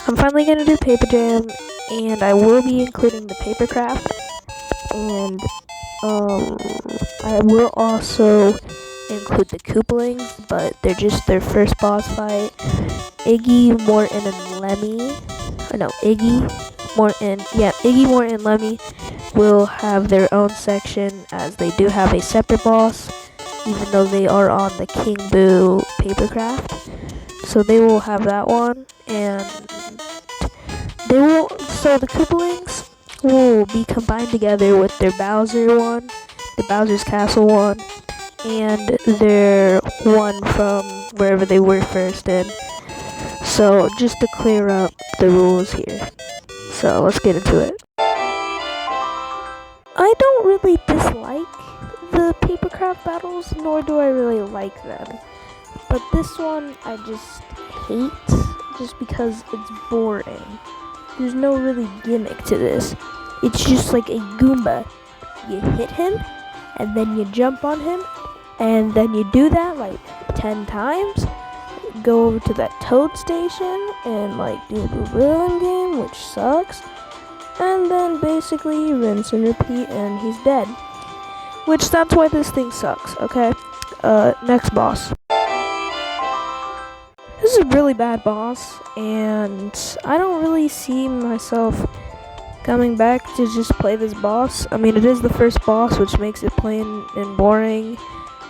I'm finally gonna do paper jam, and I will be including the paper craft, and I will also include the Koopalings, but they're just their first boss fight. Iggy, Morton, and Lemmy. No, Iggy, Morton, Lemmy will have their own section, as they do have a separate boss, even though they are on the King Boo papercraft. So they will have that one, and so the Koopalings will be combined together with their Bowser one, the Bowser's Castle one, and their one from wherever they were first in. So just to clear up the rules here. So let's get into it. I don't really dislike the papercraft battles, nor do I really like them. But this one I just hate, just because it's boring. There's no really gimmick to this. It's just like a Goomba. You hit him, and then you jump on him, and then you do that like 10 times. Go over to that Toad station and like do the villain game, which sucks. And then basically rinse and repeat, and he's dead. Which that's why this thing sucks, okay? Next boss. This is a really bad boss, and I don't really see myself coming back to just play this boss. I mean, it is the first boss, which makes it plain and boring.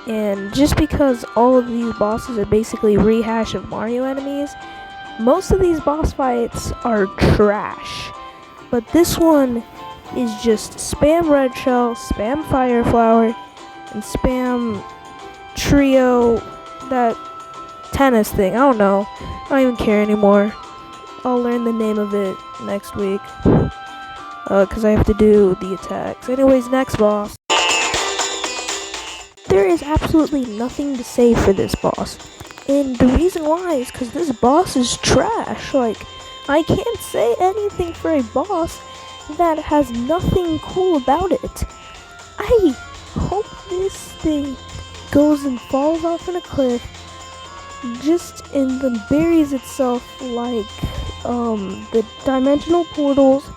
And just because all of these bosses are basically a rehash of Mario enemies, most of these boss fights are trash. But this one is just spam red shell, spam fire flower, and spam trio, that tennis thing. I don't know. I don't even care anymore. I'll learn the name of it next week. Because I have to do the attacks. Anyways, next boss. There is absolutely nothing to say for this boss. And the reason why is because this boss is trash. Like, I can't say anything for a boss that has nothing cool about it. I hope this thing goes and falls off in a cliff, and then buries itself like the dimensional portals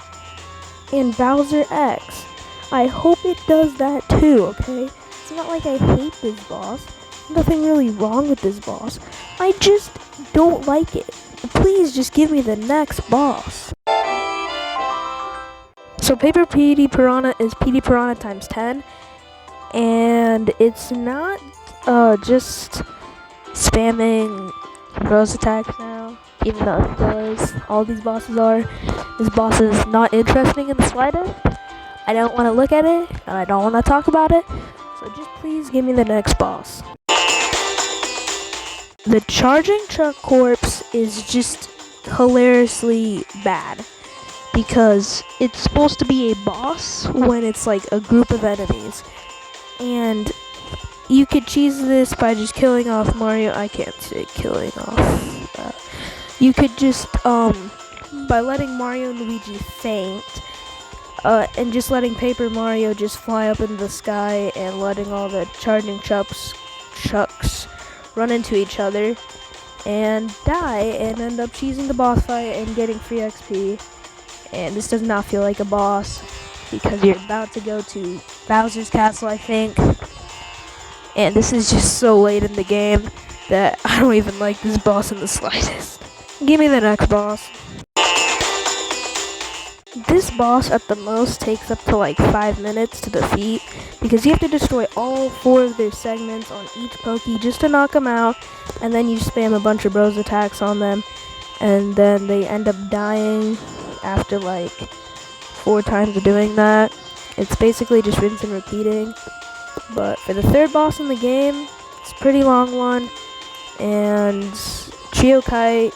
and Bowser X. I hope it does that too, okay? It's not like I hate this boss. Nothing really wrong with this boss. I just don't like it. Please just give me the next boss. So Paper PD Piranha is PD Piranha times 10. And it's not just spamming Rose attacks now, even though it still is. All these bosses are. This boss is not interesting in the slightest. I don't want to look at it, and I don't want to talk about it. So just please give me the next boss. The Charging Truck Corpse is just hilariously bad, because it's supposed to be a boss when it's like a group of enemies. And you could cheese this by just killing off Mario. I can't say killing off. You could just, by letting Mario and Luigi faint, and just letting Paper Mario just fly up into the sky, and letting all the charging chucks run into each other and die and end up cheesing the boss fight and getting free XP. And this does not feel like a boss, because you're about to go to Bowser's Castle, I think. And this is just so late in the game that I don't even like this boss in the slightest. Give me the next boss. This boss at the most takes up to like 5 minutes to defeat, because you have to destroy all 4 of their segments on each Pokey just to knock them out, and then you spam a bunch of Bros attacks on them, and then they end up dying after like 4 times of doing that. It's basically just rinse and repeating. But for the third boss in the game, it's a pretty long one, and Trio Kite,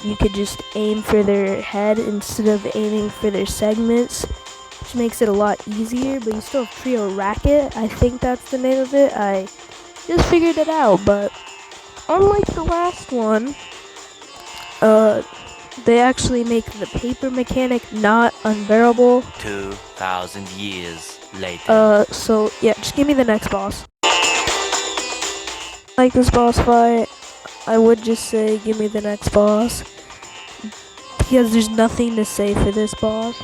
you could just aim for their head instead of aiming for their segments, which makes it a lot easier. But you still have Trio Racket, I think that's the name of it. I just figured it out. But unlike the last one, they actually make the paper mechanic not unbearable. 2,000 years later. So yeah, just give me the next boss. Like this boss fight, I would just say give me the next boss. because there's nothing to say for this boss.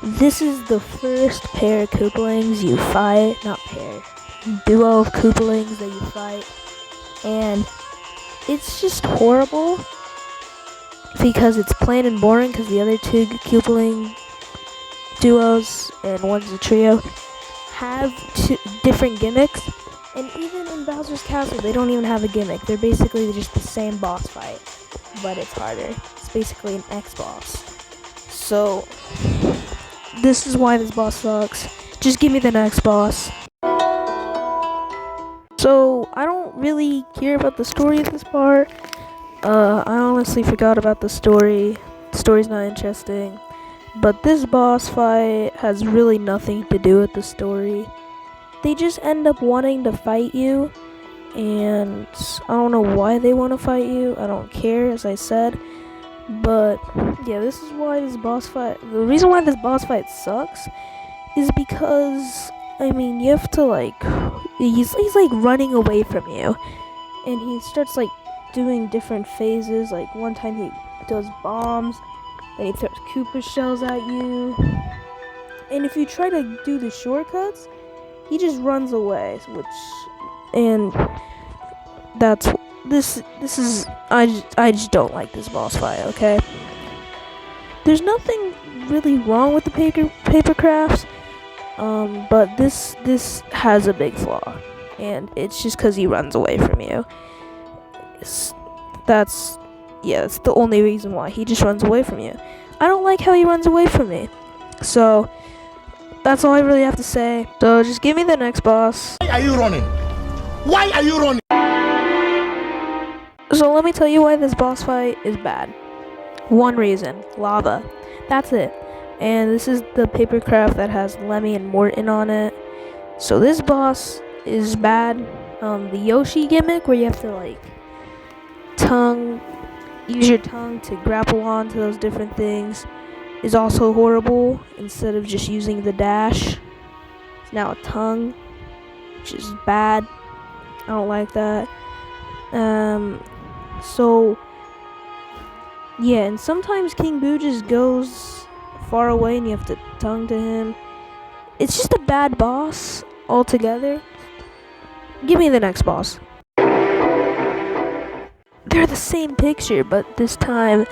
This is the first pair of Koopalings you fight, not pair, duo of Koopalings that you fight, and it's just horrible because it's plain and boring because the other two Koopaling duos, and one's a trio, have two different gimmicks. And even in Bowser's Castle, they don't even have a gimmick. They're basically just the same boss fight, but it's harder. It's basically an X-boss. So, this is why this boss sucks. Just give me the next boss. So, I don't really care about the story of this part. I honestly forgot about the story. The story's not interesting. But this boss fight has really nothing to do with the story. They just end up wanting to fight you, and I don't know why they want to fight you. I don't care, as I said. But yeah, this is why this boss fight. The reason why this boss fight sucks is because you have to he's like running away from you, and he starts like doing different phases. Like one time he does bombs, then he throws Koopa shells at you, and if you try to do the shortcuts, he just runs away, that's this is I just don't like this boss fight, okay? There's nothing really wrong with the paper crafts, but this has a big flaw, and it's just because he runs away from you. That's the only reason why. He just runs away from you. I don't like how he runs away from me, so that's all I really have to say. So just give me the next boss. Why are you running? Why are you running? So let me tell you why this boss fight is bad. One reason: lava. That's it. And this is the paper craft that has Lemmy and Morton on it. So this boss is bad. The Yoshi gimmick, where you have to use your tongue to grapple onto those different things, is also horrible. Instead of just using the dash, it's now a tongue, which is bad. I don't like that. So yeah, and sometimes King Boo just goes far away and you have to tongue to him. It's just a bad boss altogether. Give me the next boss. They're the same picture, but this time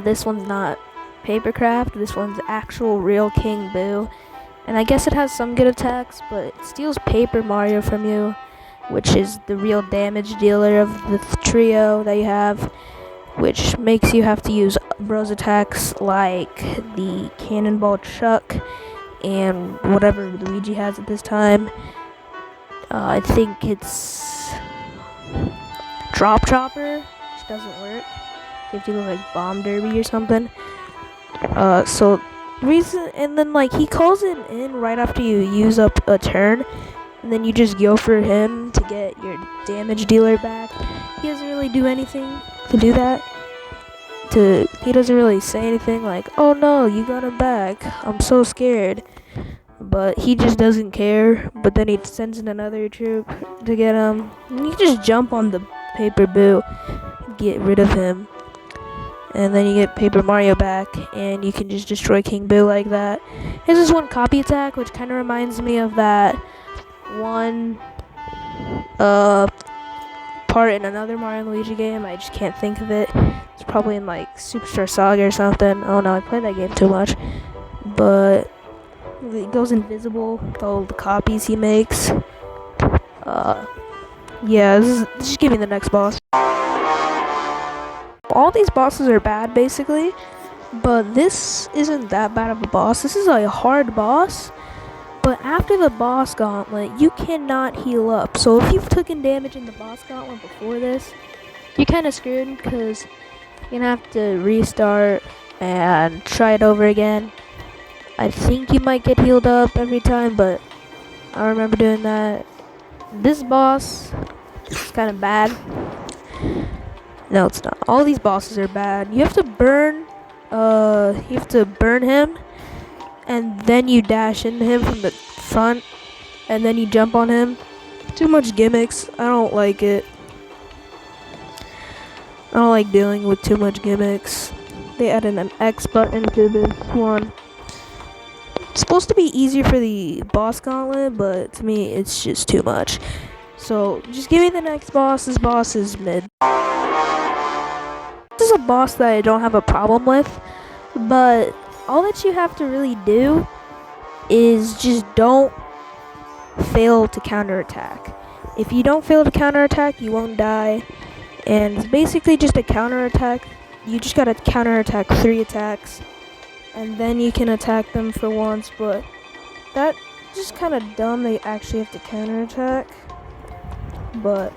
this one's not papercraft, this one's actual real King Boo, and I guess it has some good attacks, but it steals Paper Mario from you, which is the real damage dealer of the trio that you have, which makes you have to use bros attacks like the Cannonball Chuck and whatever Luigi has at this time. I think it's Drop Chopper, which doesn't work. You have to go like Bomb Derby or something. And then he calls it in right after you use up a turn, and then you just go for him to get your damage dealer back. He doesn't really do anything to do that. He doesn't really say anything like, "Oh no, you got him back. I'm so scared." But he just doesn't care. But then he sends in another troop to get him. And you just jump on the Paper Boo, get rid of him, and then you get Paper Mario back, and you can just destroy King Boo like that. There's this one copy attack, which kind of reminds me of that one part in another Mario and Luigi game. I just can't think of it. It's probably in Superstar Saga or something. Oh no, I played that game too much. But it goes invisible with all the copies he makes. Yeah, just give me the next boss. All these bosses are bad, basically, but this isn't that bad of a boss. This is a hard boss, but after the boss gauntlet, you cannot heal up. So if you've taken damage in the boss gauntlet before this, you're kind of screwed because you're gonna have to restart and try it over again. I think you might get healed up every time, but I remember doing that. This boss is kind of bad. No, it's not. All these bosses are bad. You have to burn him, and then you dash into him from the front, and then you jump on him. Too much gimmicks. I don't like it. I don't like dealing with too much gimmicks. they added an X button to this one. It's supposed to be easier for the boss gauntlet, but to me, it's just too much. So, just give me the next boss. This boss is mid. This is a boss that I don't have a problem with, but all that you have to really do is just don't fail to counterattack. If you don't fail to counterattack, you won't die. And it's basically just a counterattack. You just gotta counterattack 3 attacks, and then you can attack them for once, but that's just kind of dumb. They actually have to counterattack. But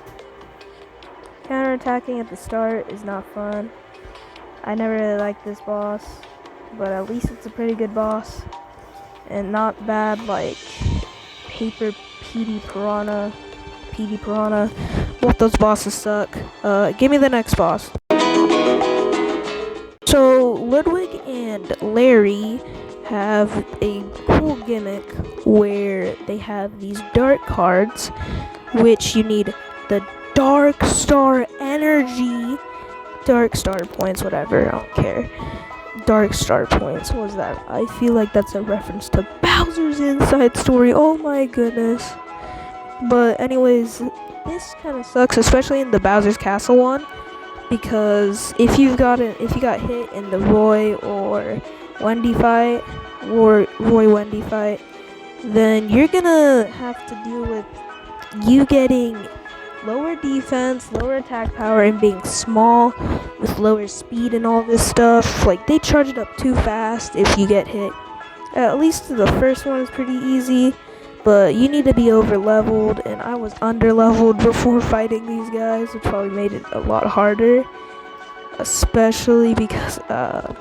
counterattacking at the start is not fun. I never really liked this boss, but at least it's a pretty good boss. And not bad like Paper PD Piranha. Both those bosses suck. Give me the next boss. So Ludwig and Larry have a cool gimmick where they have these dark cards, which you need the Dark Star energy, Dark Star points, whatever, I don't care. Dark Star points, what was that? I feel like that's a reference to Bowser's Inside Story, oh my goodness. But anyways, this kind of sucks, especially in the Bowser's Castle one, because if you got hit in the Roy or Wendy fight, Roy Wendy fight, then you're gonna have to deal with you getting lower defense, lower attack power, and being small with lower speed and all this stuff. Like, they charge it up too fast if you get hit. At least the first one is pretty easy, but you need to be over leveled, and I was under leveled before fighting these guys, which probably made it a lot harder, especially because I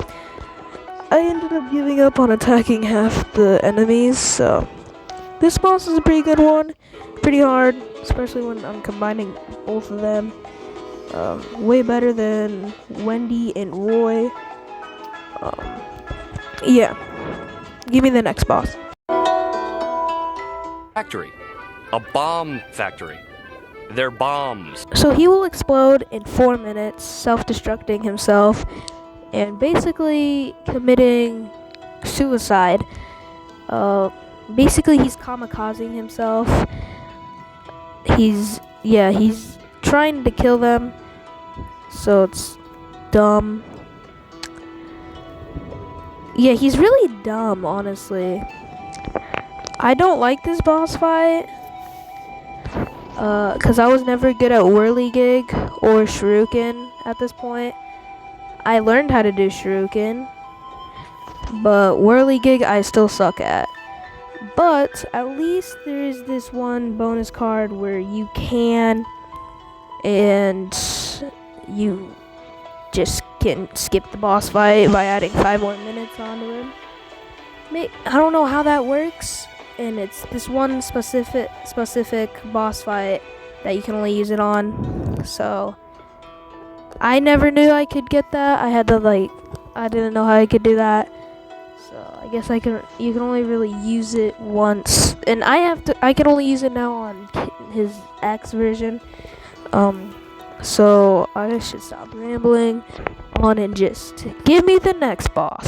ended up giving up on attacking half the enemies. So this boss is a pretty good one, pretty hard, especially when I'm combining both of them. Way better than Wendy and Roy. Yeah, give me the next boss. Factory. A bomb factory. They're bombs. So he will explode in 4 minutes, self-destructing himself, and basically committing suicide. Basically he's kamikazing himself. He's trying to kill them, so it's dumb. Yeah, he's really dumb, honestly. I don't like this boss fight, cause I was never good at whirligig or shuriken at this point. I learned how to do shuriken, but whirligig I still suck at. But at least there is this one bonus card where you can, and you just can skip the boss fight by adding 5 more minutes onto him. I don't know how that works, and it's this one specific boss fight that you can only use it on. So I never knew I could get that. I didn't know how I could do that. So I guess you can only really use it once, and I can only use it now on his X version. So I should stop rambling on and just give me the next boss.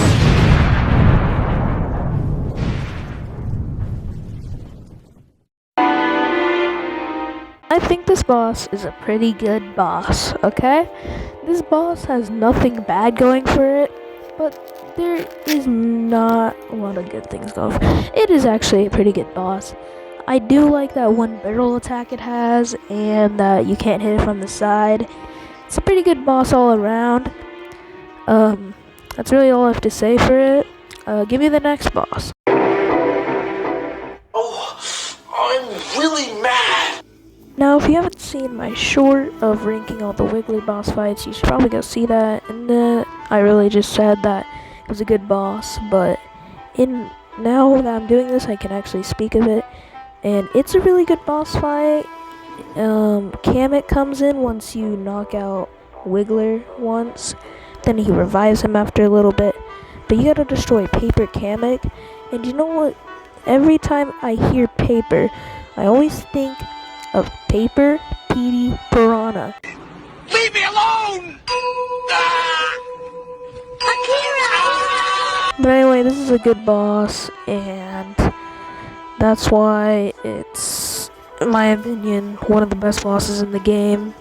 I think this boss is a pretty good boss, okay? This boss has nothing bad going for it, but there is not a lot of good things going for it. It is actually a pretty good boss. I do like that one barrel attack it has, and that you can't hit it from the side. It's a pretty good boss all around. That's really all I have to say for it. Give me the next boss. Oh, I'm really mad. Now, if you haven't seen my short of ranking all the Wiggly boss fights, you should probably go see that. And I really just said that it was a good boss, but now that I'm doing this, I can actually speak of it. And it's a really good boss fight. Kamek comes in once you knock out Wiggler once. Then he revives him after a little bit. But you gotta destroy Paper Kamek. And you know what? Every time I hear Paper, I always think of Paper PD Piranha. Leave me alone! Ah! is a good boss, and that's why it's, in my opinion, one of the best bosses in the game,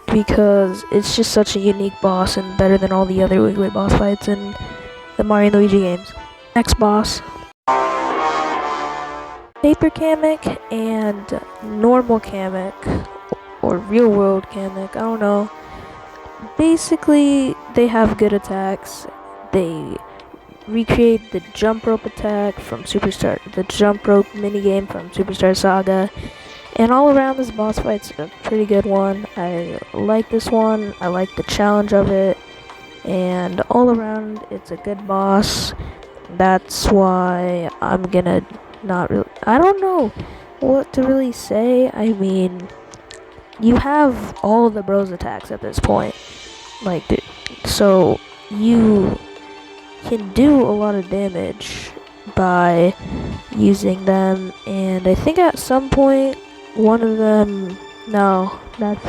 because it's just such a unique boss and better than all the other Wiggly boss fights in the Mario and Luigi games. Next boss, Paper Kamek and normal Kamek, or real world Kamek, I don't know. Basically, they have good attacks. They recreate the jump rope attack from the jump rope minigame from Superstar Saga. And all around, this boss fight's a pretty good one. I like this one. I like the challenge of it. And all around, it's a good boss. That's why I'm gonna not really... I don't know what to really say. I mean, you have all of the bros attacks at this point. Like, so you can do a lot of damage by using them. And I think at some point, one of them... No, that's...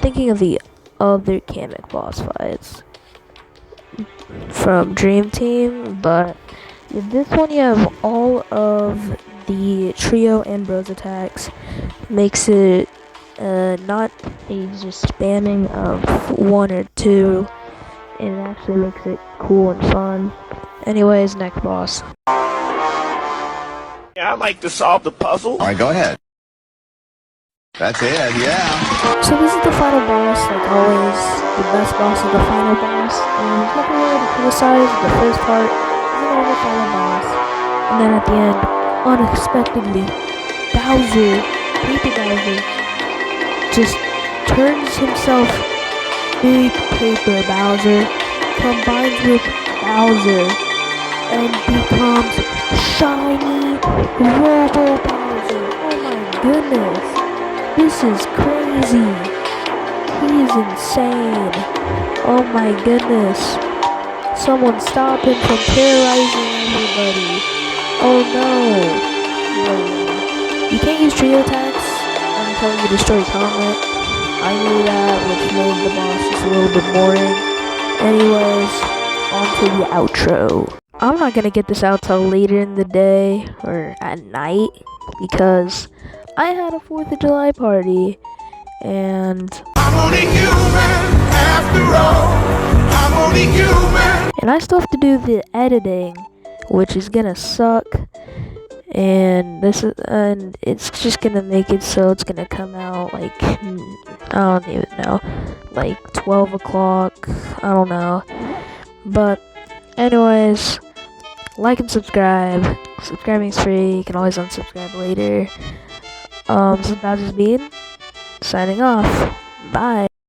thinking of the other Kamek boss fights from Dream Team, but with this one you have all of the trio and bros attacks. Makes it not a just spamming of one or two. It actually makes it cool and fun. Anyways, next boss. Yeah, I'd like to solve the puzzle. All right, go ahead. That's it, yeah. So this is the final boss, like always, the best boss is the final boss, and there's nothing really to criticize. The first part is a normal final boss, and then at the end, unexpectedly, Bowser, Baby Bowser, just turns himself Big Paper Bowser, combines with Bowser, and becomes Shiny Robo Bowser. Oh my goodness. This is crazy. He is insane. Oh my goodness. Someone stop him from terrorizing everybody. Oh no. You can't use trio attacks until you destroy Comet. I knew that, which made the boss just a little bit boring. Anyways, on to the outro. I'm not gonna get this out till later in the day or at night because I had a 4th of July party, and I'm only human after all. I'm only human. And I still have to do the editing, which is gonna suck. And it's just gonna make it so it's gonna come out like, I don't even know, like 12 o'clock, I don't know. But anyways, like and subscribe. Subscribing's free, you can always unsubscribe later. This is Bowser's Bean, signing off. Bye.